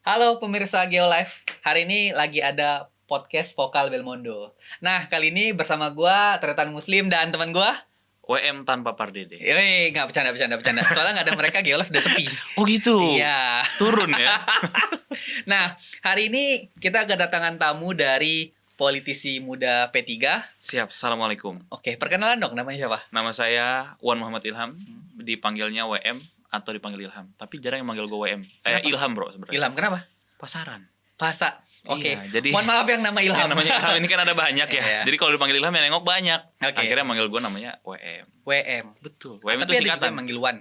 Halo pemirsa Geolife, hari ini lagi ada podcast Vokal Belmondo. Nah, kali ini bersama gua Tretan Muslim dan teman gua. WM tanpa Pardede. Yoi, nggak bercanda. Soalnya nggak ada mereka, Geolife udah sepi. Oh gitu. Iya. Turun ya. Nah, hari ini kita kedatangan tamu dari politisi muda P3. Siap. Assalamualaikum. Oke, perkenalan dong, namanya siapa? Nama saya Wan Muhammad Ilham. Dipanggilnya WM atau dipanggil Ilham. Tapi jarang yang manggil gue WM. Ilham bro sebenarnya. Ilham, kenapa? Pasaran. Pasa. Oke. Iya, jadi mohon maaf yang nama Ilham. Yang namanya Ilham ini kan ada banyak ya. Iya. Jadi kalau dipanggil Ilham yang nengok banyak. Oke. Akhirnya manggil gue namanya WM. WM. Betul. WM Tapi itu ada juga singkatan. yang manggil Wan.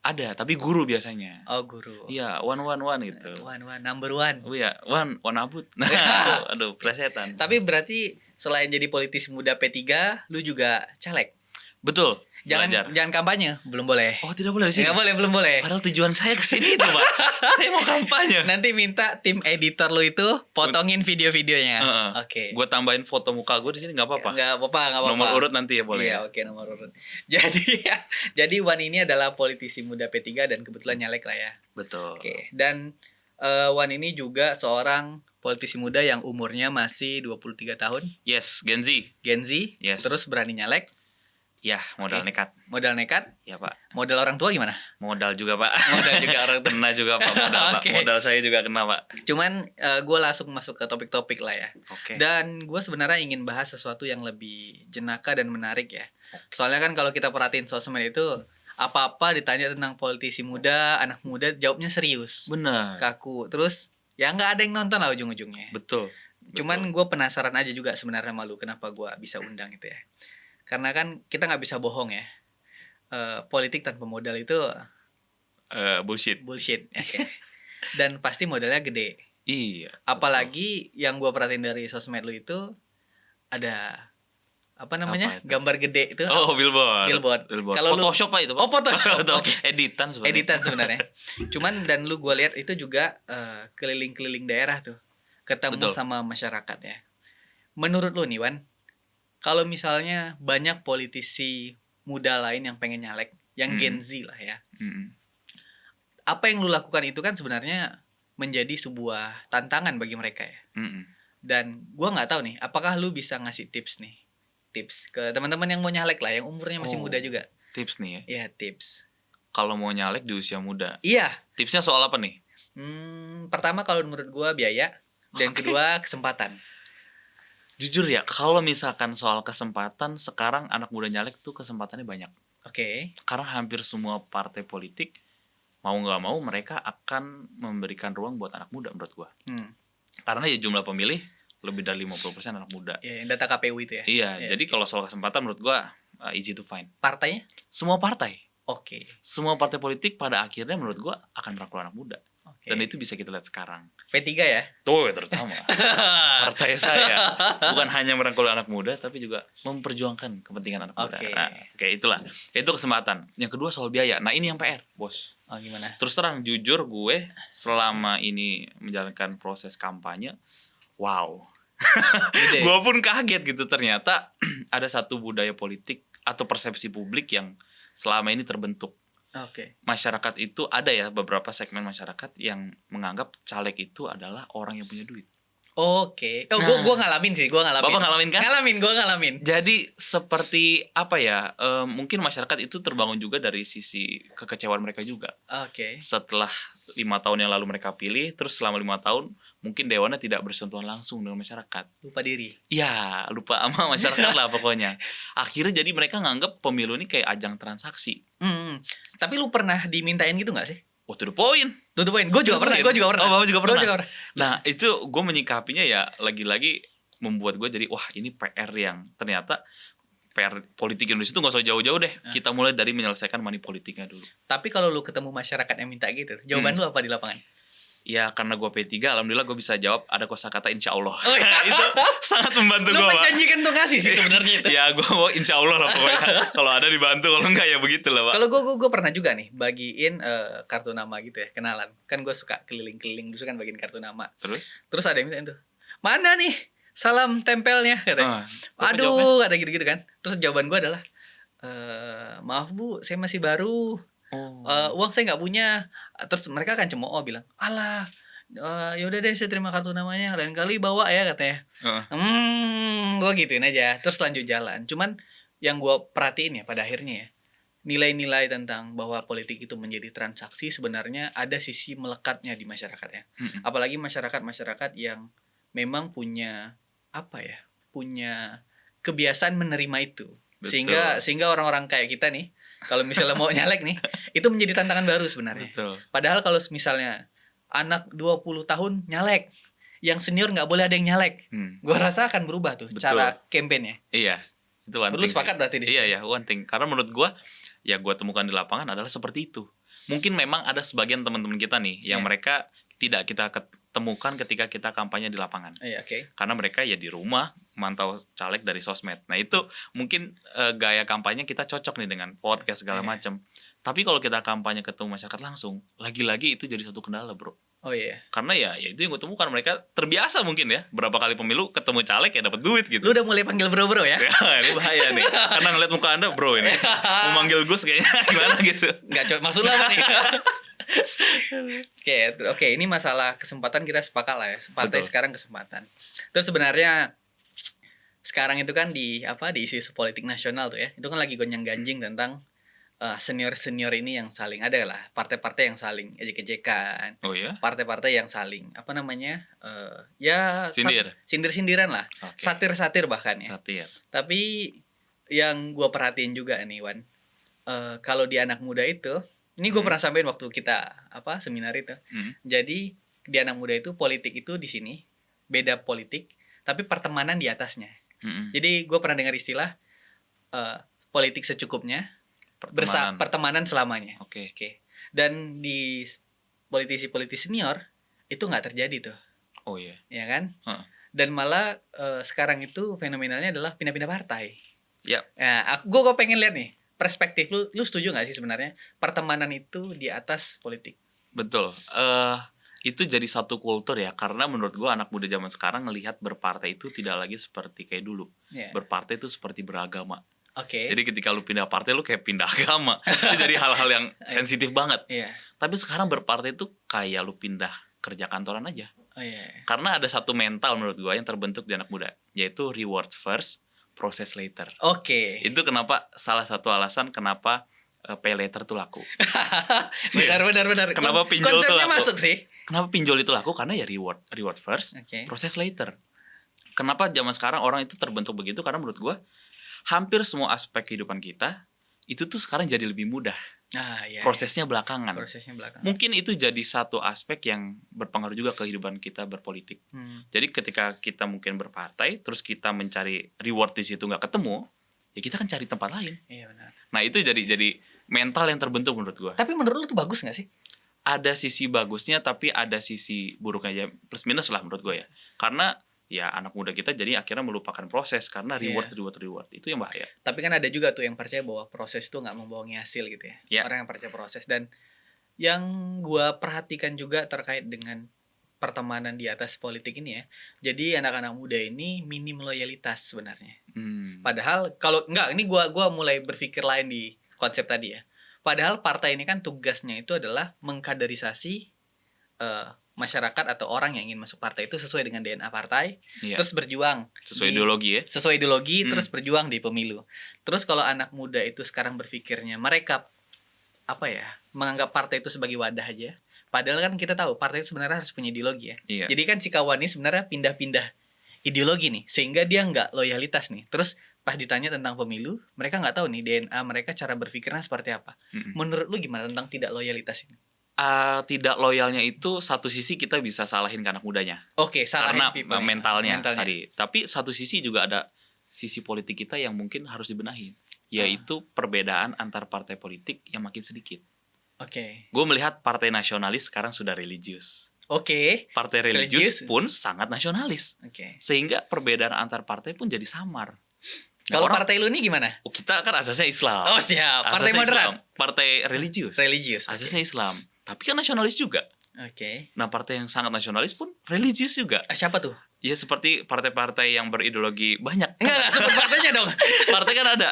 Ada, tapi guru biasanya. Oh, guru. Iya, Wan gitu. Wan, number one. Oh iya, Wan Abut. Aduh, plesetan. Tapi berarti selain jadi politisi muda P3, lu juga caleg. Betul. Jangan kampanye, belum boleh. Oh, tidak boleh di sini. Nggak boleh, belum boleh. Padahal tujuan saya ke sini itu, Pak. Saya mau kampanye. Nanti minta tim editor lu itu potongin video-videonya. Oke. Gue tambahin foto muka gue di sini nggak apa-apa. Nggak apa-apa. Nomor urut nanti ya boleh. Iya, oke, nomor urut. Jadi Wan ini adalah politisi muda P3 dan kebetulan nyalek lah ya. Betul. Oke. Dan Wan ini juga seorang politisi muda yang umurnya masih 23 tahun. Yes, Gen Z. Gen Z. Yes. Terus berani nyalek. Ya, modal Oke. nekat. Modal nekat. Ya, Pak. Modal orang tua gimana? Modal juga, Pak. Modal juga orang tua. Kena juga, Pak. Modal, Pak. Oke. Modal saya juga kena, Pak. Cuman gue langsung masuk ke topik-topik lah ya. Oke. Dan gue sebenarnya ingin bahas sesuatu yang lebih jenaka dan menarik ya. Soalnya kan kalau kita perhatiin sosmed itu apa-apa ditanya tentang politisi muda, anak muda, jawabnya serius, Benar. kaku. Terus ya nggak ada yang nonton lah ujung-ujungnya. Betul. Cuman gue penasaran aja juga sebenarnya malu kenapa gue bisa undang itu ya. Karena kan kita nggak bisa bohong ya. Politik tanpa modal itu Bullshit. bullshit. Oke. Dan pasti modalnya gede. Iya. Apalagi yang gue perhatiin dari sosmed lu itu ada apa namanya, Apa itu? gambar gede itu. Oh, billboard. Billboard. Kalau Kalau lu- Photoshop Pak itu, Pak. Oh, Photoshop. Betul. Oke. Editan sebenarnya. Editan sebenarnya. Cuman dan lu gue lihat itu juga keliling-keliling daerah tuh, ketemu Betul. sama masyarakat ya. Menurut lu nih Wan, kalau misalnya banyak politisi muda lain yang pengen nyalek, yang Gen Z lah ya, Mm-mm. apa yang lu lakukan itu kan sebenarnya menjadi sebuah tantangan bagi mereka ya. Mm-mm. Dan gua nggak tahu nih, apakah lu bisa ngasih tips ke teman-teman yang mau nyalek lah, yang umurnya masih Oh. muda juga. Tips nih ya. Ya, tips. Kalau mau nyalek di usia muda. Iya. Tipsnya soal apa nih? Pertama kalau menurut gua biaya, dan kedua kesempatan. Jujur ya, kalau misalkan soal kesempatan, sekarang anak muda nyalek tuh kesempatannya banyak. Oke. Karena hampir semua partai politik, mau nggak mau mereka akan memberikan ruang buat anak muda menurut gua. Karena ya jumlah pemilih lebih dari 50% anak muda. Ya, yang data KPU itu ya. Iya, Ya. jadi kalau soal kesempatan menurut gua easy to find. Partainya? Semua partai, Oke. semua partai politik pada akhirnya menurut gua akan merangkul anak muda. Oke. Dan itu bisa kita lihat sekarang. P3 ya. Tuh terutama partai saya bukan hanya merangkul anak muda tapi juga memperjuangkan kepentingan anak muda. Oke. Nah, oke itulah. Itu kesempatan. Yang kedua soal biaya. Nah, ini yang PR, Bos. Oh, gimana? Terus terang jujur gue selama ini menjalankan proses kampanye, wow. Gede. Gue pun kaget gitu ternyata ada satu budaya politik atau persepsi publik yang selama ini terbentuk. Oke. Masyarakat itu ada ya beberapa segmen masyarakat yang menganggap caleg itu adalah orang yang punya duit. Oke. Oh, Nah. gua ngalamin sih, gua ngalamin. Bapak ngalamin kan? Gua ngalamin. Jadi seperti apa ya? Mungkin masyarakat itu terbangun juga dari sisi kekecewaan mereka juga. Oke. Setelah 5 tahun yang lalu mereka pilih, terus selama 5 tahun mungkin dewannya tidak bersentuhan langsung dengan masyarakat. Lupa diri. Ya lupa sama masyarakat lah pokoknya. Akhirnya jadi mereka nganggap pemilu ini kayak ajang transaksi. Tapi lu pernah dimintain gitu gak sih? Oh, to the point. Tuh poin. Gue juga pernah. Oh, Bapak juga pernah. Gua juga pernah. Nah, itu gue menyikapinya ya lagi-lagi membuat gue jadi wah ini PR yang ternyata PR politik Indonesia itu gak usah jauh-jauh deh. Kita mulai dari menyelesaikan money politiknya dulu. Tapi kalau lu ketemu masyarakat yang minta gitu, jawaban lu apa di lapangan? Ya karena gue P3, alhamdulillah gue bisa jawab ada kosakata insya Allah. Oh, iya. Itu sangat membantu Lu gue, Pak. menjanjikan tuh ngasih sih sebenarnya itu. Ya gue mau insya Allah lah pokoknya. Kalau ada dibantu, kalau enggak ya begitu lah, Pak. Kalau gue pernah juga nih bagiin kartu nama gitu ya, kenalan. Kan gue suka keliling-keliling dulu kan bagiin kartu nama. Terus ada yang minta itu. Mana nih salam tempelnya katanya. Bapak Aduh, jawabnya? kata gitu-gitu kan. Terus jawaban gue adalah maaf Bu, saya masih baru. Oh. Uang saya nggak punya. Terus mereka kan cemooh bilang, alah Ya udah deh saya terima kartu namanya, lain kali bawa ya katanya. Heeh. Gue gituin aja, terus lanjut jalan. Cuman yang gue perhatiin ya pada akhirnya ya, nilai-nilai tentang bahwa politik itu menjadi transaksi sebenarnya ada sisi melekatnya di masyarakatnya. Mm-mm. Apalagi masyarakat-masyarakat yang memang punya apa ya, punya kebiasaan menerima itu. Betul. Sehingga orang-orang kayak kita nih, kalau misalnya mau nyalek nih, itu menjadi tantangan baru sebenarnya. Betul. Padahal kalau misalnya anak 20 tahun nyalek, yang senior nggak boleh ada yang nyalek. Gua rasa akan berubah tuh Betul. cara kampanye. Iya. Itu one Lu thing sepakat sih. berarti di situ? Iya, one thing. Karena menurut gua ya gua temukan di lapangan adalah seperti itu. Mungkin memang ada sebagian teman-teman kita nih yang Iya. mereka tidak kita ketemukan ketika kita kampanye di lapangan. Iya, oke. Karena mereka ya di rumah mantau caleg dari sosmed. Nah itu mungkin gaya kampanye kita cocok nih dengan podcast segala Iya. macam. Tapi kalau kita kampanye ketemu masyarakat langsung, lagi-lagi itu jadi satu kendala, bro. Oh iya. Karena ya itu yang gue temukan, mereka terbiasa mungkin ya berapa kali pemilu ketemu caleg ya dapat duit gitu. Lu udah mulai panggil bro-bro ya? Ya, ini bahaya nih. Karena ngeliat muka Anda, bro, ini mau manggil Gus kayaknya gimana gitu. Nggak cocok, maksud lu apa nih? Oke, ini masalah kesempatan kita sepakat lah ya. Partai Betul. sekarang kesempatan. Terus sebenarnya sekarang itu kan di isu politik nasional tuh ya. Itu kan lagi gonjang-ganjing tentang senior-senior ini yang saling ada lah, partai-partai yang saling ejek-ejekan. Oh ya? Partai-partai yang saling apa namanya? Ya Sindir. sindir-sindiran lah. Oke. Satir-satir bahkan ya. Satir. Tapi yang gua perhatiin juga nih Wan, kalau di anak muda itu, ini gue pernah sampaikan waktu kita seminar itu. Jadi di anak muda itu politik itu di sini beda politik, tapi pertemanan di atasnya. Jadi gue pernah dengar istilah politik secukupnya, pertemanan selamanya. Oke. Dan di politisi-politisi senior itu nggak terjadi tuh, Oh iya. ya kan? Heeh. Dan malah sekarang itu fenomenalnya adalah pindah-pindah partai. Yap. Nah, gue pengen lihat nih perspektif lu setuju nggak sih sebenarnya pertemanan itu di atas politik? Betul. Itu jadi satu kultur ya, karena menurut gua anak muda zaman sekarang ngelihat berpartai itu tidak lagi seperti kayak dulu. Yeah. Berpartai itu seperti beragama. Oke. Jadi ketika lu pindah partai lu kayak pindah agama. Itu jadi hal-hal yang sensitif banget. Iya. Tapi sekarang berpartai itu kayak lu pindah kerja kantoran aja. Oh iya. Karena ada satu mental menurut gua yang terbentuk di anak muda, yaitu reward first, process later. Oke. Itu kenapa salah satu alasan kenapa pay later tuh laku. benar. Kenapa pinjol tuh konsepnya laku? masuk sih. Kenapa pinjol itu laku? Karena ya reward first, Oke. process later. Kenapa zaman sekarang orang itu terbentuk begitu? Karena menurut gua hampir semua aspek kehidupan kita itu tuh sekarang jadi lebih mudah. Nah, iya. Prosesnya belakangan. Prosesnya belakang. Mungkin itu jadi satu aspek yang berpengaruh juga ke kehidupan kita berpolitik. Jadi ketika kita mungkin berpartai, terus kita mencari reward di situ nggak ketemu, ya kita kan cari tempat lain. Iya benar. Nah itu jadi mental yang terbentuk menurut gua. Tapi menurut lu tuh bagus nggak sih? Ada sisi bagusnya, tapi ada sisi buruknya ya, plus minus lah menurut gua ya. Karena ya anak muda kita jadi akhirnya melupakan proses karena reward itu yang bahaya. Tapi kan ada juga tuh yang percaya bahwa proses itu nggak membohongi hasil gitu ya. Ya. Orang yang percaya proses. Dan yang gua perhatikan juga terkait dengan pertemanan di atas politik ini ya. Jadi anak-anak muda ini minim loyalitas sebenarnya. Padahal kalau enggak, ini gua mulai berpikir lain di konsep tadi ya. Padahal partai ini kan tugasnya itu adalah mengkaderisasi masyarakat atau orang yang ingin masuk partai itu sesuai dengan DNA partai, Iya. terus berjuang Sesuai ideologi ya. sesuai ideologi, terus berjuang di pemilu. Terus kalau anak muda itu sekarang berpikirnya mereka menganggap partai itu sebagai wadah aja. Padahal kan kita tahu partai itu sebenarnya harus punya ideologi ya. Iya. Jadi kan si kawan ini sebenarnya pindah-pindah ideologi nih, sehingga dia nggak loyalitas nih. Terus pas ditanya tentang pemilu, mereka nggak tahu nih DNA mereka, cara berpikirnya seperti apa. Menurut lu gimana tentang tidak loyalitas ini? Tidak loyalnya itu satu sisi kita bisa salahin ke anak mudanya. Oke, salahin Karena people ya. mentalnya tadi. Tapi satu sisi juga ada sisi politik kita yang mungkin harus dibenahi, yaitu perbedaan antar partai politik yang makin sedikit. Oke. Gue melihat partai nasionalis sekarang sudah religius. Oke. Partai religius pun sangat nasionalis. Oke. Sehingga perbedaan antar partai pun jadi samar. Kalau partai lu nih gimana? Kita kan asasnya Islam. Oh siap, partai Asasnya moderat. Islam. Partai religius. Religius. Asasnya Islam. Tapi kan nasionalis juga. Oke. Nah partai yang sangat nasionalis pun religius juga. Siapa tuh? Ya seperti partai-partai yang berideologi banyak. Enggak sebut partainya dong. Partai kan ada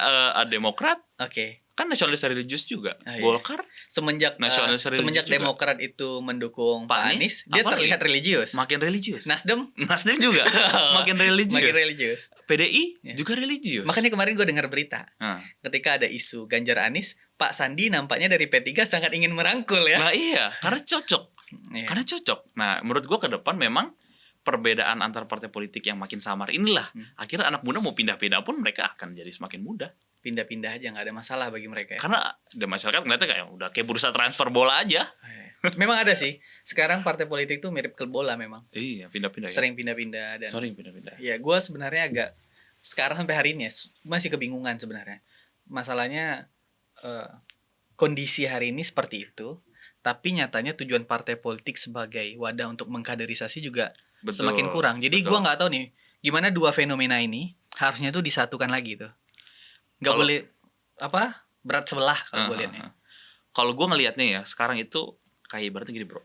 Demokrat, Oke. Kan nasionalis religius juga. Iya. Golkar Semenjak nasionalis religius semenjak juga. Demokrat itu mendukung Pak Anies, dia apalagi? terlihat religius. Makin religius. Nasdem Nasdem juga makin religius. makin religius. PDI Ya. juga religius. Makanya kemarin gue dengar berita, Nah, ketika ada isu Ganjar Anies, Pak Sandi nampaknya dari P3 sangat ingin merangkul ya. nah iya, karena cocok. Iya. Karena cocok. Nah, menurut gua ke depan memang perbedaan antar partai politik yang makin samar inilah akhirnya anak muda mau pindah-pindah pun mereka akan jadi semakin mudah. Pindah-pindah aja nggak ada masalah bagi mereka ya. Karena di masyarakat ngeliatnya kayak udah kayak bursa transfer bola aja. Memang ada sih. Sekarang partai politik tuh mirip klub bola memang. Iya, pindah-pindah ya. Sering pindah-pindah dan Sorry, pindah-pindah. ya gue sebenarnya agak sekarang sampai hari ini ya, masih kebingungan sebenarnya. Masalahnya kondisi hari ini seperti itu, tapi nyatanya tujuan partai politik sebagai wadah untuk mengkaderisasi juga Betul, semakin kurang. Jadi gue nggak tahu nih gimana dua fenomena ini harusnya tuh disatukan lagi tuh. Nggak Kalau- boleh apa berat sebelah kalau gue lihatnya. Kalau gue ngelihatnya ya sekarang itu kayak ibaratnya gini bro,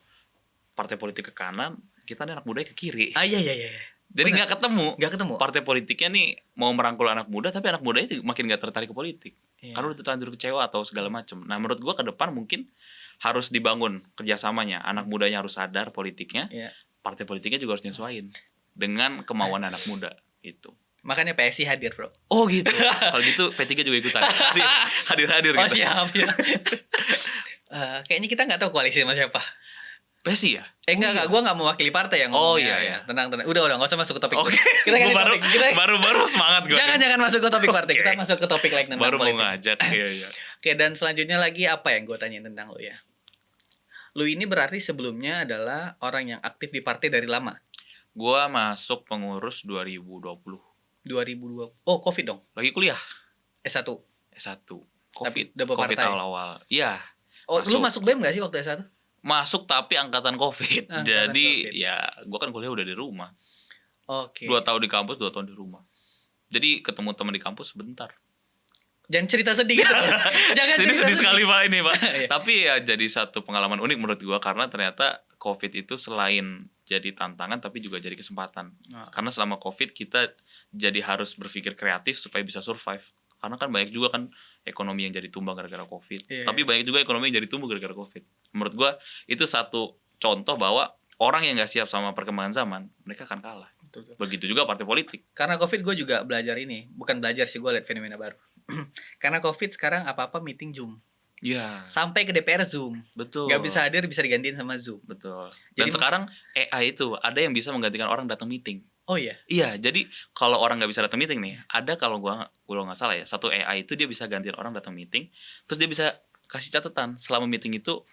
partai politik ke kanan, kita nih anak muda ke kiri. Iya. Jadi benar. nggak ketemu. Ketemu. Partai politiknya nih mau merangkul anak muda, tapi anak muda itu makin nggak tertarik ke politik. Iya. Karena udah terlanjur kecewa atau segala macam. Nah menurut gue ke depan mungkin harus dibangun kerjasamanya. Anak mudanya harus sadar politiknya, Iya. partai politiknya juga harus nyesuaiin dengan kemauan anak muda itu. Makanya PSI hadir bro. Oh gitu. Kalau gitu P3 juga ikutan. Hadir Oh gitu. siap ya. Kayaknya kita nggak tahu koalisi sama siapa. PSI ya? Enggak, gue nggak mewakili partai yang Oh, ngomongnya, iya. ya. Tenang. Udah, nggak usah masuk ke topik. Oke. Kita ganti Gua topik. Kita baru semangat gue. jangan masuk ke topik partai. Kita masuk ke topik lain tentang Baru mau politik. ngajak. Iya. Oke, dan selanjutnya lagi apa yang gue tanyain tentang lu ya? Lu ini berarti sebelumnya adalah orang yang aktif di partai dari lama. Gua masuk pengurus 2020. 2002. Oh, Covid dong. Lagi kuliah S1. S1. Tapi Covid. udah Covid berpartai? awal-awal. Iya. Oh, lu masuk BEM gak sih waktu S1? Masuk tapi angkatan Covid. Angkatan Jadi Covid. ya gua kan kuliah udah di rumah. Oke. 2 tahun di kampus, 2 tahun di rumah. Jadi ketemu teman di kampus sebentar. Jangan cerita sedih gitu. Jangan Jadi cerita sedih sekali Pak ini Pak. Iya. Tapi ya jadi satu pengalaman unik menurut gua karena ternyata Covid itu selain jadi tantangan tapi juga jadi kesempatan. Oh. Karena selama Covid kita jadi harus berpikir kreatif supaya bisa survive. Karena kan banyak juga kan ekonomi yang jadi tumbang gara-gara Covid. Iya. Tapi banyak juga ekonomi yang jadi tumbuh gara-gara Covid. Menurut gua itu satu contoh bahwa orang yang nggak siap sama perkembangan zaman, mereka akan kalah. Betul. Begitu juga partai politik. Karena Covid gue juga belajar ini. Bukan belajar sih, gue liat fenomena baru. Karena Covid sekarang apa-apa meeting Zoom. Iya, Sampai ke DPR Zoom. betul. Gak bisa hadir, bisa digantiin sama Zoom. Betul. Dan Jadi- sekarang AI itu ada yang bisa menggantikan orang datang meeting. Oh iya. Iya, jadi kalau orang nggak bisa datang meeting nih, ada kalau nggak salah ya, satu AI itu dia bisa gantiin orang datang meeting, terus dia bisa kasih catatan selama meeting itu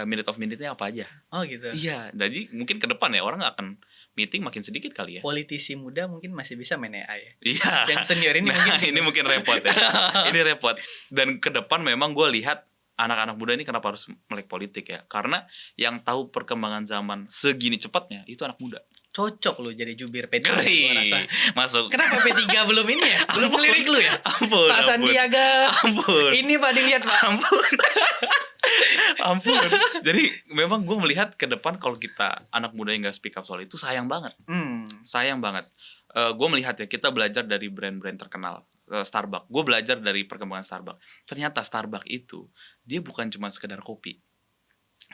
minute of minute-nya apa aja. Oh gitu. Iya, jadi mungkin ke depan ya orang akan meeting makin sedikit kali ya. Politisi muda mungkin masih bisa main AI ya. Iya. Yang senior ini Nah, mungkin ini mungkin repot ya. Ini repot. Dan ke depan memang gue lihat anak-anak muda ini kenapa harus melek politik ya? Karena yang tahu perkembangan zaman segini cepatnya itu anak muda. cocok lu jadi jubir P3 Ngeri. gua rasa. Masuk. Kenapa P3 belum ini ya? Belum Ampun. lirik lu ya? Ampun. Pak ampun. Sandiaga. Ampun. Ini Pak dilihat Pak. Ampun. Ampun. Jadi memang gue melihat ke depan kalau kita anak muda yang gak speak up soal itu sayang banget. Sayang banget. Gue melihat ya kita belajar dari brand-brand terkenal. Starbucks. Gue belajar dari perkembangan Starbucks. Ternyata Starbucks itu dia bukan cuma sekedar kopi.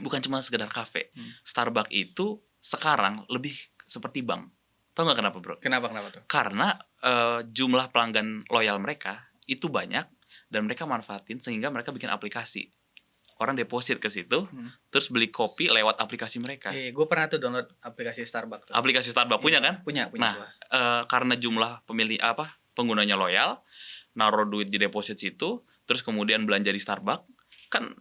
Bukan cuma sekedar kafe. Starbucks itu sekarang lebih seperti bank. Tahu nggak kenapa bro? Kenapa tuh? Karena jumlah pelanggan loyal mereka itu banyak dan mereka manfaatin sehingga mereka bikin aplikasi. Orang deposit ke situ, terus beli kopi lewat aplikasi mereka. Gue pernah tuh download aplikasi Starbucks tuh. Aplikasi Starbucks punya kan? Punya Nah, gua. karena jumlah penggunanya loyal, naruh duit di deposit situ, terus kemudian belanja di Starbucks, kan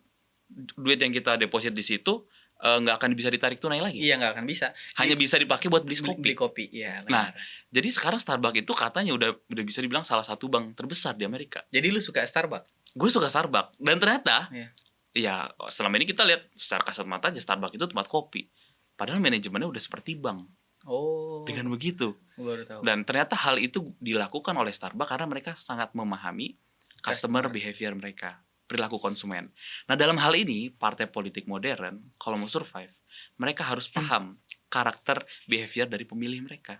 duit yang kita deposit di situ nggak akan bisa ditarik tunai lagi. Iya nggak akan bisa. Hanya bisa dipakai buat beli kopi. Beli kopi. Iya. Nah, benar. jadi sekarang Starbucks itu katanya udah bisa dibilang salah satu bank terbesar di Amerika. Jadi lu suka Starbucks? Gue suka Starbucks dan ternyata Iya. ya selama ini kita lihat secara kasat mata aja Starbucks itu tempat kopi. Padahal manajemennya udah seperti bank. Oh. Dengan begitu. Gua baru tahu. Dan ternyata hal itu dilakukan oleh Starbucks karena mereka sangat memahami customer behavior mereka, perilaku konsumen. Nah, dalam hal ini partai politik modern kalau mau survive, mereka harus paham karakter behavior dari pemilih mereka.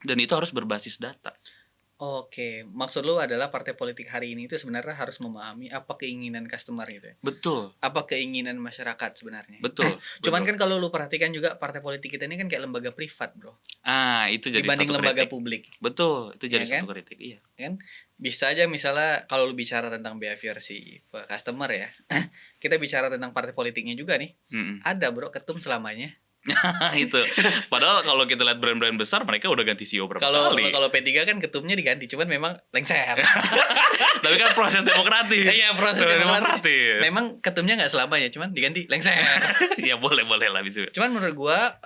Dan itu harus berbasis data. Oke, maksud lu adalah partai politik hari ini itu sebenarnya harus memahami apa keinginan customer gitu ya. Betul. Apa keinginan masyarakat sebenarnya. Betul. Cuman betul. kan kalau lu perhatikan juga partai politik kita ini kan kayak lembaga privat, Bro. Itu jadi dibanding satu lembaga kritik. Publik. Betul, itu jadi Ya kan? satu kritik, iya. Kan bisa aja misalnya kalau lu bicara tentang behavior si customer ya. Kita bicara tentang partai politiknya juga nih. Ada, Bro, ketum selamanya. Itu. Padahal kalau kita lihat brand-brand besar mereka udah ganti CEO berapa kali. Kalau P3 kan ketumnya diganti, cuman memang lengser. Tapi kan proses demokratis. Iya, proses demokratis. demokratis. Memang ketumnya nggak selamanya, cuman diganti lengser. Ya boleh lah bisa. Cuman menurut gua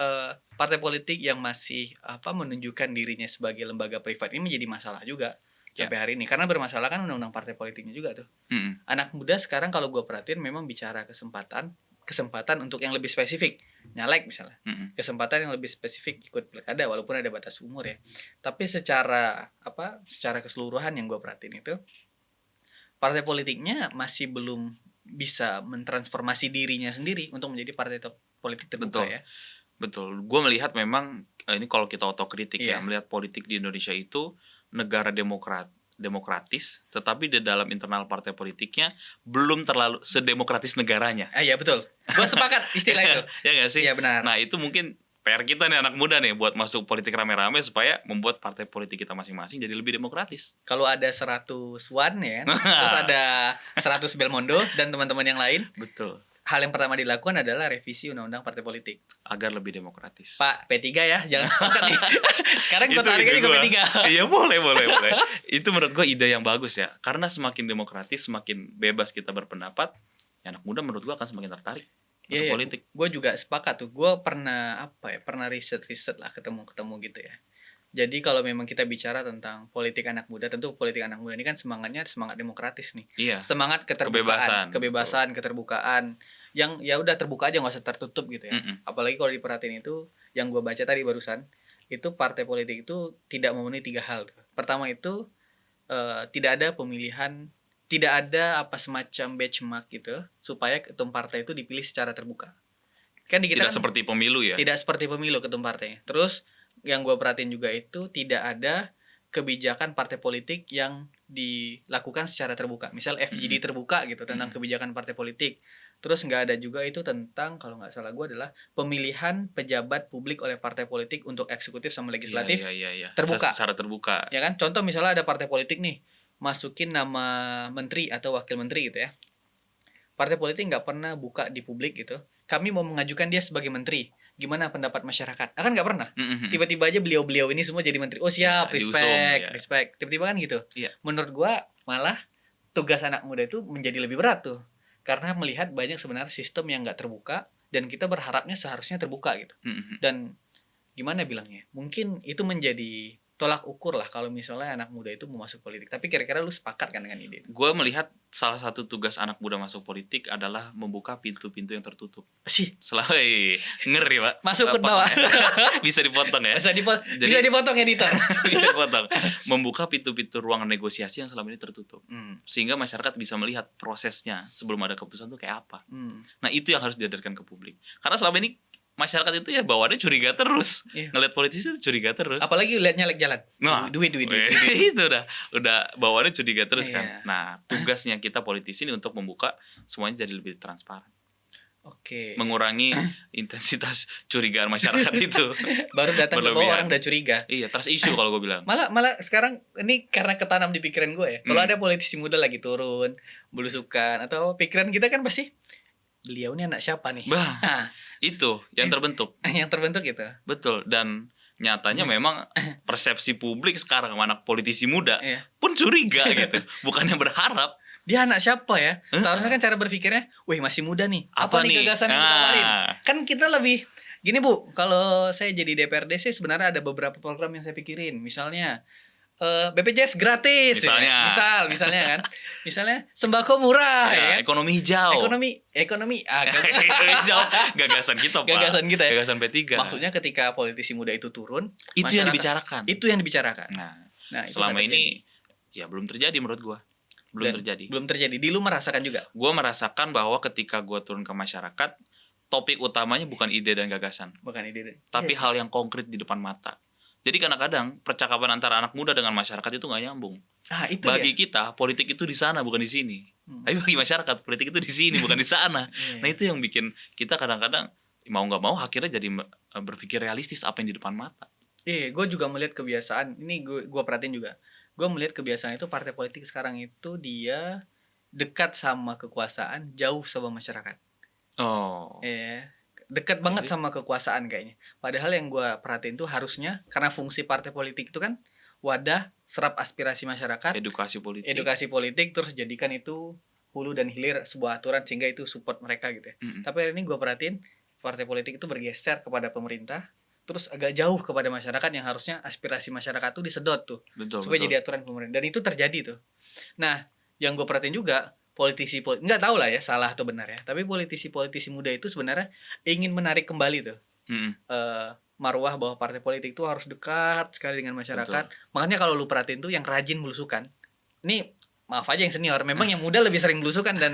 partai politik yang masih menunjukkan dirinya sebagai lembaga privat ini menjadi masalah juga sampai hari ini, karena bermasalah kan undang-undang partai politiknya juga tuh. Anak muda sekarang kalau gua perhatiin memang bicara kesempatan untuk yang lebih spesifik, nyalek misalnya, kesempatan yang lebih spesifik ikut pilkada walaupun ada batas umur ya. Tapi secara keseluruhan yang gue perhatiin itu partai politiknya masih belum bisa mentransformasi dirinya sendiri untuk menjadi partai politik terbuka. Betul. Ya. Betul. Gue melihat memang ini kalau kita otokritik ya, melihat politik di Indonesia itu negara demokratis, tetapi di dalam internal partai politiknya belum terlalu sedemokratis negaranya. Iya betul. Gue sepakat istilah itu. Ya nggak sih? Iya benar. Nah itu mungkin PR kita nih anak muda nih buat masuk politik rame-rame supaya membuat partai politik kita masing-masing jadi lebih demokratis. Kalau ada 100 Wan ya, terus ada 100 Belmondo dan teman-teman yang lain. Betul. Hal yang pertama dilakukan adalah revisi undang-undang partai politik agar lebih demokratis. Pak, P3 ya, jangan sepakat nih. Sekarang gue tarik aja ke P3. Iya boleh. Itu menurut gue ide yang bagus ya. Karena semakin demokratis, semakin bebas kita berpendapat, ya anak muda menurut gue akan semakin tertarik masuk politik. Gue juga sepakat tuh. Gue pernah riset lah, ketemu gitu ya. Jadi kalau memang kita bicara tentang politik anak muda, tentu politik anak muda ini kan semangatnya semangat demokratis nih. Iya. Semangat kebebasan, keterbukaan. Yang ya udah terbuka aja, nggak usah tertutup gitu ya. Apalagi kalau diperhatiin itu yang gue baca tadi barusan, itu partai politik itu tidak memenuhi 3 hal tuh. Pertama itu tidak ada pemilihan, tidak ada semacam benchmark gitu supaya ketum partai itu dipilih secara terbuka. Kan di kita tidak seperti pemilu ya. Tidak seperti pemilu ketum partainya. Terus yang gue perhatiin juga itu tidak ada kebijakan partai politik yang dilakukan secara terbuka. Misal FGD terbuka gitu tentang kebijakan partai politik. Terus nggak ada juga itu tentang, kalau nggak salah gue adalah pemilihan pejabat publik oleh partai politik untuk eksekutif sama legislatif terbuka. Secara terbuka. Ya kan? Contoh misalnya ada partai politik nih masukin nama menteri atau wakil menteri gitu ya. Partai politik nggak pernah buka di publik gitu. Kami mau mengajukan dia sebagai menteri. Gimana pendapat masyarakat? Akan nggak pernah. Tiba-tiba aja beliau-beliau ini semua jadi menteri. Oh siap, respect. Tiba-tiba kan gitu. Menurut gue malah tugas anak muda itu menjadi lebih berat tuh. Karena melihat banyak sebenarnya sistem yang nggak terbuka dan kita berharapnya seharusnya terbuka gitu. Dan gimana bilangnya? Mungkin itu menjadi tolak ukur lah kalau misalnya anak muda itu mau masuk politik. Tapi kira-kira lu sepakat kan dengan ide itu? Gue melihat salah satu tugas anak muda masuk politik adalah membuka pintu-pintu yang tertutup. Selalu ngeri pak. Masuk ke bawah. Bisa dipotong ya. Bisa dipotong editor. Bisa dipotong. Membuka pintu-pintu ruang negosiasi yang selama ini tertutup. Sehingga masyarakat bisa melihat prosesnya sebelum ada keputusan itu kayak apa. Nah itu yang harus diadarkan ke publik. Karena selama ini masyarakat itu ya bawaannya curiga terus. Ngelihat politisi itu curiga terus. Apalagi lihat nyalek jalan. Nah, duit. Itu udah bawaannya curiga terus kan. Nah, tugasnya kita politisi ini untuk membuka semuanya jadi lebih transparan. Oke. Mengurangi intensitas curigaan masyarakat itu. Baru datang ke bawah orang udah curiga. Iya, trust issue kalau gue bilang. Malah sekarang ini karena ketanam di pikiran gue ya. Kalau ada politisi muda lagi turun, belusukan atau pikiran kita kan pasti beliau ini anak siapa nih? Itu yang terbentuk. Yang terbentuk gitu. Betul. Dan nyatanya memang persepsi publik sekarang anak politisi muda pun curiga gitu. Bukannya berharap. Dia anak siapa ya? Seharusnya kan cara berpikirnya, wih masih muda nih. Apa nih gagasan yang ditawarin? Kan kita lebih gini Bu, kalau saya jadi DPRD sih sebenarnya ada beberapa program yang saya pikirin. Misalnya BPJS gratis misalnya kan. Misalnya sembako murah ya. Ekonomi hijau. Ekonomi hijau. Gagasan kita Pak. Gagasan P3. Maksudnya ketika politisi muda itu turun, itu yang dibicarakan. Nah, selama ini ya belum terjadi menurut gua. Belum terjadi. Di lu merasakan juga? Gua merasakan bahwa ketika gua turun ke masyarakat, topik utamanya bukan ide dan gagasan. Bukan ide. Tapi hal yang konkret di depan mata. Jadi kadang-kadang percakapan antara anak muda dengan masyarakat itu nggak nyambung. Itu bagi kita politik itu di sana bukan di sini. Tapi bagi masyarakat politik itu di sini bukan di sana. Nah itu yang bikin kita kadang-kadang mau nggak mau akhirnya jadi berpikir realistis apa yang di depan mata. Gue juga melihat kebiasaan ini, gue perhatiin juga. Gue melihat kebiasaan itu partai politik sekarang itu dia dekat sama kekuasaan, jauh sama masyarakat. Dekat banget sama kekuasaan kayaknya. Padahal yang gue perhatiin tuh harusnya, karena fungsi partai politik itu kan wadah serap aspirasi masyarakat, edukasi politik, terus jadikan itu hulu dan hilir sebuah aturan sehingga itu support mereka gitu ya. Tapi hari ini gue perhatiin partai politik itu bergeser kepada pemerintah, terus agak jauh kepada masyarakat yang harusnya aspirasi masyarakat tuh disedot tuh, supaya jadi aturan pemerintah. Dan itu terjadi tuh. Nah, yang gue perhatiin juga politisi nggak tahu lah ya salah atau benar ya, tapi politisi muda itu sebenarnya ingin menarik kembali tuh marwah bahwa partai politik itu harus dekat sekali dengan masyarakat. Makanya kalau lu perhatiin tuh yang rajin belusukan, ini maaf aja yang senior, memang yang muda lebih sering belusukan dan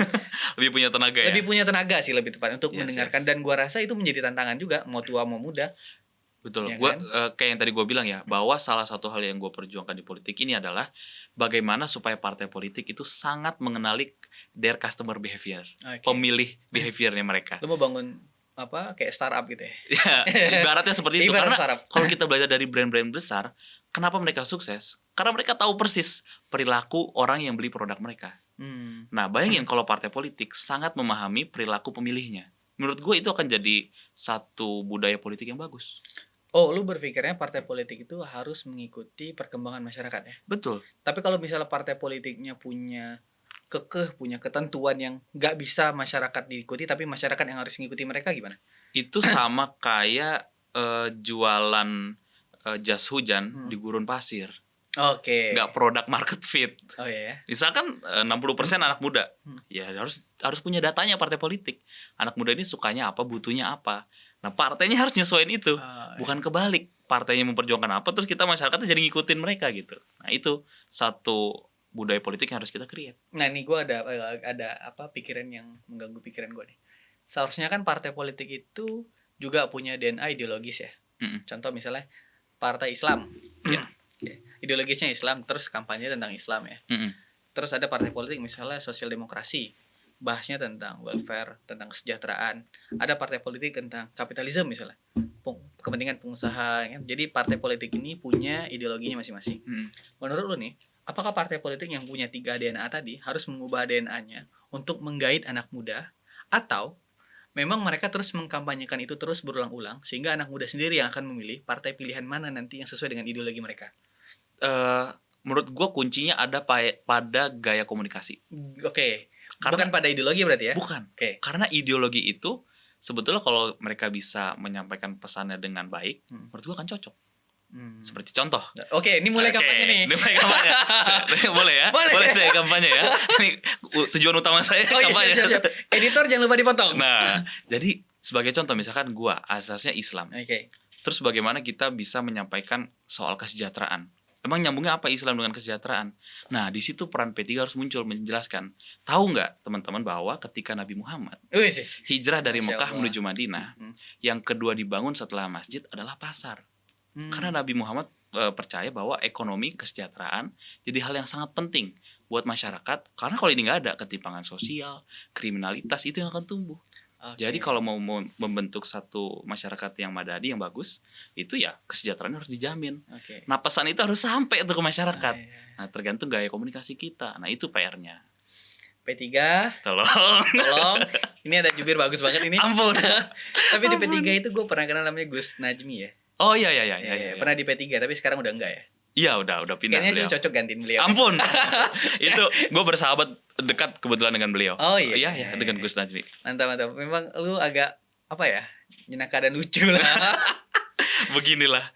lebih punya tenaga lebih punya tenaga sih lebih tepat untuk mendengarkan. Dan gua rasa itu menjadi tantangan juga mau tua mau muda. Betul. Ya, kayak yang tadi gue bilang ya, bahwa salah satu hal yang gue perjuangkan di politik ini adalah bagaimana supaya partai politik itu sangat mengenali their customer behavior, pemilih behaviornya mereka. Lu mau bangun apa kayak startup gitu ya? Ibaratnya seperti itu. Karena kalau kita belajar dari brand-brand besar, kenapa mereka sukses? Karena mereka tahu persis perilaku orang yang beli produk mereka. Nah, bayangin kalau partai politik sangat memahami perilaku pemilihnya. Menurut gue itu akan jadi satu budaya politik yang bagus. Lu berpikirnya partai politik itu harus mengikuti perkembangan masyarakat ya? Betul. Tapi kalau misalnya partai politiknya punya punya ketentuan yang nggak bisa masyarakat diikuti, tapi masyarakat yang harus mengikuti mereka, gimana? Itu sama kayak jualan jas hujan di gurun pasir. Nggak produk market fit. Misalkan 60% anak muda, ya harus punya datanya partai politik. Anak muda ini sukanya apa, butuhnya apa. Nah, partainya harus nyesuaiin itu, bukan kebalik. Partainya memperjuangkan apa, terus kita masyarakatnya jadi ngikutin mereka gitu. Nah, itu satu budaya politik yang harus kita create. Nah, ini gue ada pikiran yang mengganggu pikiran gue nih. Seharusnya kan partai politik itu juga punya DNA ideologis ya. Contoh misalnya partai Islam, ideologisnya Islam, terus kampanye tentang Islam ya. Terus ada partai politik misalnya sosial demokrasi, bahasnya tentang welfare, tentang kesejahteraan. Ada partai politik tentang kapitalisme misalnya, kepentingan pengusaha. Jadi partai politik ini punya ideologinya masing-masing. Menurut lu nih, apakah partai politik yang punya 3 DNA tadi harus mengubah DNA-nya untuk menggait anak muda, atau memang mereka terus mengkampanyekan itu terus berulang-ulang sehingga anak muda sendiri yang akan memilih partai pilihan mana nanti yang sesuai dengan ideologi mereka? Menurut gue kuncinya ada pada gaya komunikasi. Bukan pada ideologi berarti ya? Bukan. Karena ideologi itu sebetulnya kalau mereka bisa menyampaikan pesannya dengan baik, menurut gue akan cocok. Seperti contoh. Ini mulai kampanye nih. Ini mulai kampanye. Boleh ya? Boleh saya kampanye ya. Ini tujuan utama saya kampanye. Siap. Editor jangan lupa dipotong. Nah, jadi sebagai contoh misalkan gue asasnya Islam. Terus bagaimana kita bisa menyampaikan soal kesejahteraan? Emang nyambungnya apa Islam dengan kesejahteraan? Nah, di situ peran P3 harus muncul menjelaskan. Tahu nggak teman-teman bahwa ketika Nabi Muhammad hijrah dari Mekah menuju Madinah, yang kedua dibangun setelah masjid adalah pasar. Karena Nabi Muhammad percaya bahwa ekonomi, kesejahteraan jadi hal yang sangat penting buat masyarakat. Karena kalau ini nggak ada, ketimpangan sosial, kriminalitas itu yang akan tumbuh. Jadi kalau mau membentuk satu masyarakat yang madani yang bagus, itu ya kesejahteraan harus dijamin. Nah, pesan itu harus sampai tuh ke masyarakat. Nah, tergantung gaya komunikasi kita. Nah, itu PR-nya. P3 tolong. Ini ada jubir bagus banget ini. Ampun. Tapi di P3 itu gue pernah kenal namanya Gus Najmi ya. Oh iya. Pernah di P3 tapi sekarang udah enggak ya. Iya udah pindah. Kayaknya beliau sih cocok gantiin beliau. Ampun. Itu gue bersahabat dekat kebetulan dengan beliau. Iya, dengan Gus Najmi. Mantap. Memang lu agak jenaka dan lucu lah. Beginilah.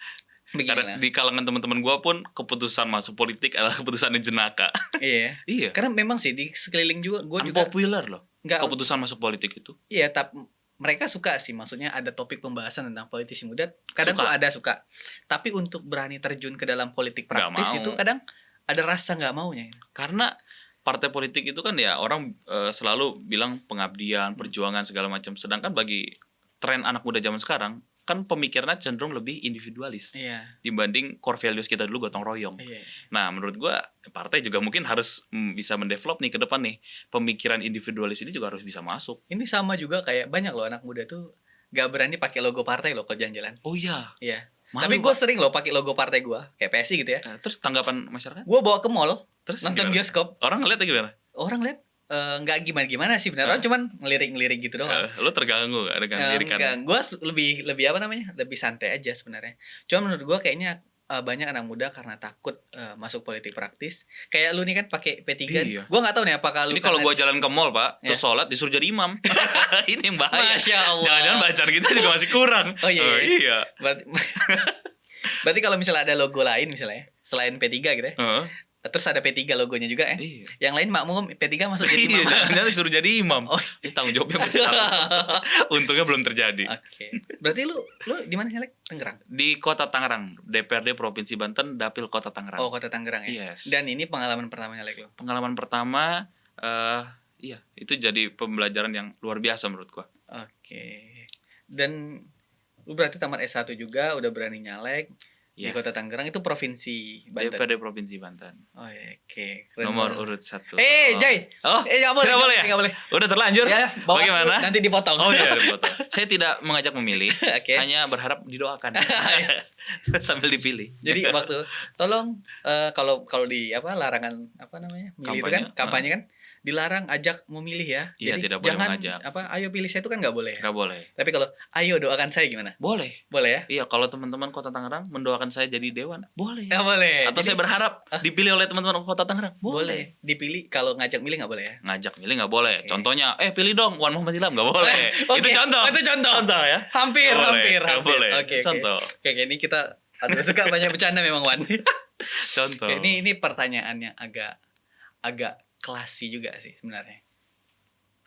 Karena di kalangan teman-teman gue pun keputusan masuk politik adalah keputusan yang jenaka. Iya. Karena memang sih di sekeliling juga gue juga unpopular loh. Keputusan masuk politik itu. Iya, tapi mereka suka sih, maksudnya ada topik pembahasan tentang politisi muda. Kadang tuh ada suka. Tapi untuk berani terjun ke dalam politik praktis itu kadang ada rasa nggak maunya. Karena partai politik itu kan ya orang selalu bilang pengabdian, perjuangan segala macam. Sedangkan bagi tren anak muda zaman sekarang, kan pemikirannya cenderung lebih individualis dibanding core values kita dulu gotong royong. Nah menurut gue partai juga mungkin harus bisa mendevelop nih ke depan nih, pemikiran individualis ini juga harus bisa masuk. Ini sama juga kayak banyak loh anak muda tuh gak berani pakai logo partai loh kalau jalan-jalan. Oh iya. Tapi gue sering loh pakai logo partai gue kayak PSI gitu ya. Terus tanggapan masyarakat? Gue bawa ke mall, terus nonton gimana? bioskop. Orang ngeliat gimana? Orang lihat nggak gimana sih beneran, cuman ngelirik gitu doang. Lo terganggu gak dengan lirikan? Enggak, gue lebih apa namanya, lebih santai aja sebenarnya. Cuma menurut gue kayaknya banyak anak muda karena takut masuk politik praktis. Kayak lu nih kan pakai P3. Iya. Gue nggak tahu nih apakah lu. Ini kalau gue jalan ke mall pak, terus sholat disuruh jadi imam. Ini yang bahaya. Masya Allah. Jangan-jangan bacaan kita juga masih kurang. Oh iya. Iya. Berarti kalau misalnya ada logo lain misalnya selain P3 gitu ya. Terus ada P3 logonya juga Iya. Yang lain makmum P3 masuk jadi imam. Jangan disuruh jadi imam. Ini tanggung jawabnya besar. Untungnya belum terjadi. Oke. Berarti lu di mana Lek? Tangerang. Di Kota Tangerang, DPRD Provinsi Banten, Dapil Kota Tangerang. Oh, Kota Tangerang ya. Yes. Dan ini pengalaman pertamanya Lek lu. Pengalaman pertama iya, itu jadi pembelajaran yang luar biasa menurut gua. Oke. Dan lu berarti tamat S1 juga, udah berani nyalek. Di Kota Tangerang itu provinsi Banten. DPRD Provinsi Banten. Oh iya, oke. Keren Nomor banget. urut 1. Jai. Nggak boleh ya? Nggak boleh. Udah terlanjur? Ya, bagaimana? Nanti dipotong. Oh iya, dipotong. Saya tidak mengajak memilih, Oke. hanya berharap didoakan sambil dipilih. Jadi waktu tolong kalau di larangan namanya? Milih itu kan kampanye kan dilarang ajak memilih ya. Iya, jadi tidak boleh jangan mengajak. Ayo pilih saya itu kan nggak boleh ya. Nggak boleh. Tapi kalau ayo doakan saya gimana? Boleh. Boleh ya? Iya, kalau teman-teman Kota Tangerang mendoakan saya jadi dewan, boleh. Ya boleh. Atau saya berharap dipilih oleh teman-teman Kota Tangerang, boleh. Dipilih, kalau ngajak milih nggak boleh ya? Ngajak milih nggak boleh. Contohnya, pilih dong Wan Muhammad Ilham, nggak boleh. Itu contoh. Itu contoh ya. Hampir. Boleh. Oke. Contoh. Oke, ini kita suka banyak bercanda memang Wan. Contoh. Ini pertanyaannya agak klasi juga sih sebenarnya.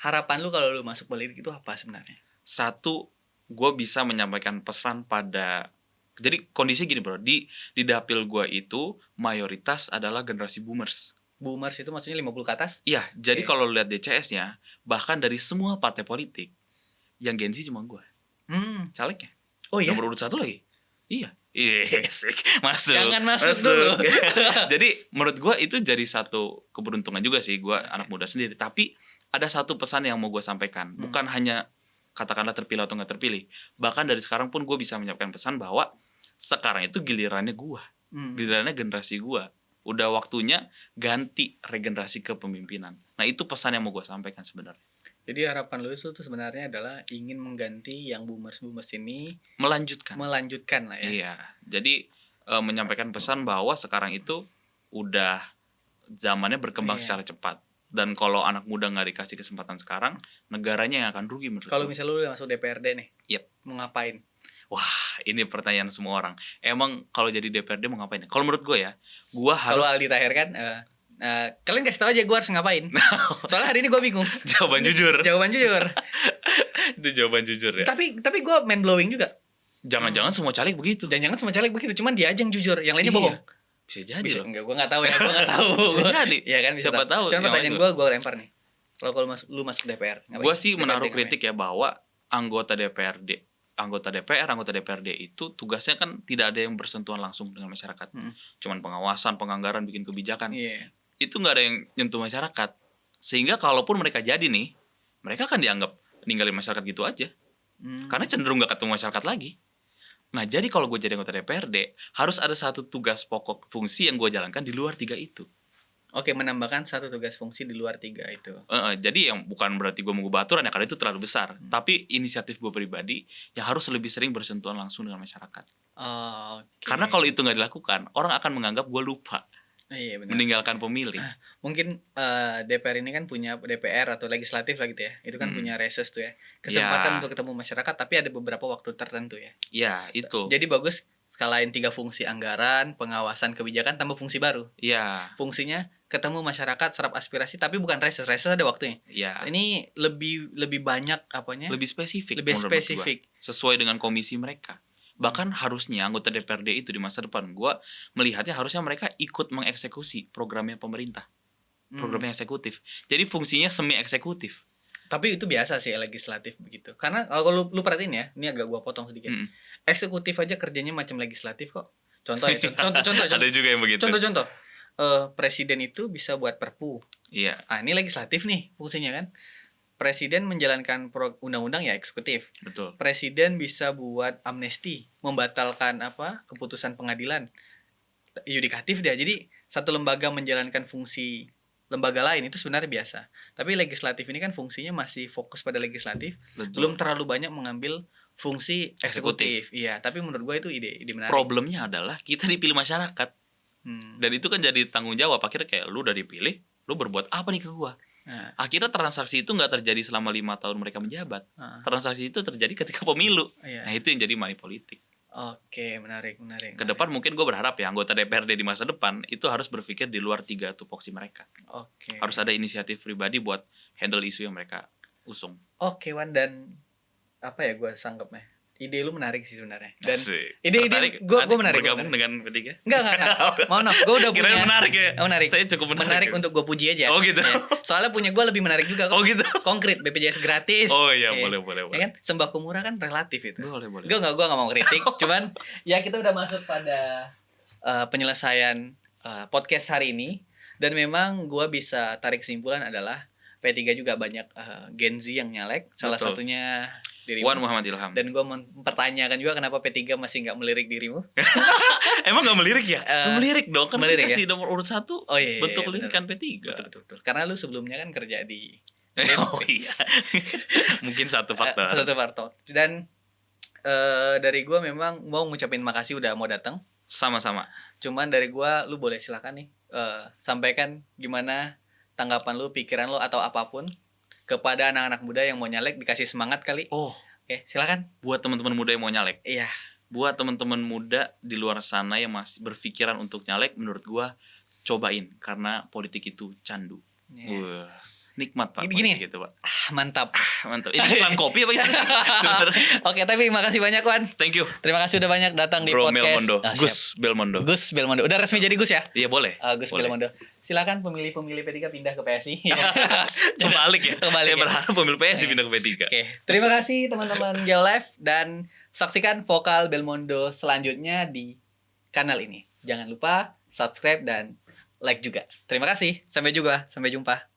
Harapan lu kalau lu masuk politik itu apa sebenarnya? Satu, gue bisa menyampaikan pesan pada. Jadi kondisinya gini bro, di dapil gue itu mayoritas adalah generasi boomers. Boomers itu maksudnya 50 ke atas? Iya, jadi kalau lihat DCS-nya, bahkan dari semua partai politik, yang Gen Z cuma gue. Calegnya. Oh iya? Nomor urut 1 lagi. Iya. Masuk. Jangan masuk dulu. Jadi menurut gue itu jadi satu keberuntungan juga sih, gue anak muda sendiri. Tapi ada satu pesan yang mau gue sampaikan. Bukan hanya katakanlah terpilih atau nggak terpilih. Bahkan dari sekarang pun gue bisa menyampaikan pesan bahwa sekarang itu gilirannya gue. Gilirannya generasi gue. Udah waktunya ganti regenerasi kepemimpinan. Nah itu pesan yang mau gue sampaikan sebenarnya. Jadi harapan lu itu sebenarnya adalah ingin mengganti yang boomers ini. Melanjutkan lah ya. Iya. Jadi menyampaikan pesan bahwa sekarang itu udah zamannya berkembang secara cepat. Dan kalau anak muda nggak dikasih kesempatan sekarang, negaranya yang akan rugi menurut Kalau misalnya lu udah masuk DPRD nih, mau ngapain? Wah, ini pertanyaan semua orang. Emang kalau jadi DPRD mau ngapain? Kalau menurut gue ya, gue harus. Kalau Aldi Taher kan, kalian kasih tahu aja gue harus ngapain. Soalnya hari ini gue bingung. Jawaban jujur. Itu jawaban jujur ya. Tapi gue main blowing juga. Jangan-jangan semua caleg begitu. Cuman dia aja yang jujur, yang lainnya bohong. Bisa jadi loh. Enggak, gue nggak tahu ya, bisa jadi. Iya kan, bisa siapa tahu. Cuman pertanyaan gue lempar nih. Kalau lu masuk DPR, gue sih menaruh kritik ya bahwa anggota DPR, anggota DPRD itu tugasnya kan tidak ada yang bersentuhan langsung dengan masyarakat. Cuman pengawasan, penganggaran, bikin kebijakan. Itu nggak ada yang nyentuh masyarakat. Sehingga kalaupun mereka jadi nih, mereka kan dianggap ninggalin masyarakat gitu aja. Karena cenderung nggak ketemu masyarakat lagi. Nah, jadi kalau gue jadi anggota DPRD, harus ada satu tugas pokok fungsi yang gue jalankan di luar 3 itu. Oke, menambahkan satu tugas fungsi di luar 3 itu. Jadi yang bukan berarti gue mengubah aturan ya, karena itu terlalu besar. Tapi inisiatif gue pribadi yang harus lebih sering bersentuhan langsung dengan masyarakat. Karena kalau itu nggak dilakukan, orang akan menganggap gue lupa. Iya, benar. Meninggalkan pemilih. Mungkin DPR ini kan punya DPR atau legislatif lah gitu ya. Itu kan punya reses tuh ya. Kesempatan untuk ketemu masyarakat, tapi ada beberapa waktu tertentu ya. Iya, itu. Jadi bagus skalain 3 fungsi anggaran, pengawasan kebijakan, tambah fungsi baru. Iya. Fungsinya ketemu masyarakat, serap aspirasi, tapi bukan reses. Reses ada waktunya. Iya. Ini lebih banyak apanya? Lebih spesifik. Sesuai dengan komisi mereka. Bahkan harusnya anggota DPRD itu di masa depan gue melihatnya harusnya mereka ikut mengeksekusi programnya pemerintah, programnya eksekutif. Jadi fungsinya semi eksekutif. Tapi itu biasa sih legislatif begitu. Karena kalau lu perhatiin ya, ini agak gue potong sedikit. Eksekutif aja kerjanya macam legislatif kok. Contoh ya, contoh. Ada juga yang begitu. Contoh. Presiden itu bisa buat perpu. Iya. Ini legislatif nih fungsinya kan. Presiden menjalankan undang-undang ya eksekutif. Betul. Presiden bisa buat amnesti, membatalkan keputusan pengadilan. Yudikatif dia. Jadi satu lembaga menjalankan fungsi lembaga lain itu sebenarnya biasa. Tapi legislatif ini kan fungsinya masih fokus pada legislatif, Betul. belum terlalu banyak mengambil fungsi eksekutif. Iya, tapi menurut gue itu ide menarik. Problemnya adalah kita dipilih masyarakat. Dan itu kan jadi tanggung jawab. Akhirnya kayak lu udah dipilih, lu berbuat apa nih ke gua? Nah. Akhirnya transaksi itu nggak terjadi selama 5 tahun mereka menjabat. Transaksi itu terjadi ketika pemilu. Iya. Nah itu yang jadi money politik. Oke, menarik. Ke depan mungkin gue berharap ya anggota DPRD di masa depan itu harus berpikir di luar 3 tupoksi mereka. Oke. Harus ada inisiatif pribadi buat handle isu yang mereka usung. Oke, Wan, dan apa ya gue sangkapnya? Ide lu menarik sih sebenarnya. Dan ide gue menarik. Bergabung dengan P3? Enggak. Mohon maaf, gue udah punya. Kira menarik ya? Menarik. Saya cukup menarik untuk gue puji aja. Oh gitu. Ya. Soalnya punya gue lebih menarik juga. Oh gitu. Konkret, BPJS gratis. Oh iya, boleh. Ya kan? Sembako murah kan relatif itu. Boleh. Gue nggak mau kritik. Cuman ya kita udah masuk pada penyelesaian podcast hari ini. Dan memang gue bisa tarik kesimpulan adalah P3 juga banyak Gen Z yang nyalek. Salah satunya dirimu. Wan Muhammad Ilham. Dan gue mempertanyakan juga kenapa P3 masih gak melirik dirimu. Emang gak melirik ya? Melirik dong, kan melirik kasih nomor urut 1 bentuk lirikan P3. Betul. Karena lu sebelumnya kan kerja di oh iya. Mungkin satu faktor. Dan dari gue memang mau ngucapin makasih udah mau datang. Sama-sama. Cuman dari gue, lu boleh silakan nih sampaikan gimana tanggapan lu, pikiran lu atau apapun kepada anak-anak muda yang mau nyalek, dikasih semangat kali. Oke, silakan. Buat teman-teman muda yang mau nyalek. Iya. Buat teman-teman muda di luar sana yang masih berpikiran untuk nyalek, menurut gua cobain karena politik itu candu. Yeah. Nikmat Pak. Gini gitu, Pak. Mantap. Ini iklan kopi apa ya? Oke, tapi makasih banyak Wan. Thank you. Terima kasih udah banyak datang di podcast. Gus Belmondo. Udah resmi jadi Gus ya? Iya, boleh. Gus Belmondo. Silakan pemilih-pemilih P3 pindah ke PSI. Kebalik ya. Saya berharap pemilih PSI pindah ke P3. Oke. Terima kasih teman-teman Geolive dan saksikan vokal Belmondo selanjutnya di kanal ini. Jangan lupa subscribe dan like juga. Terima kasih. Sampai jumpa.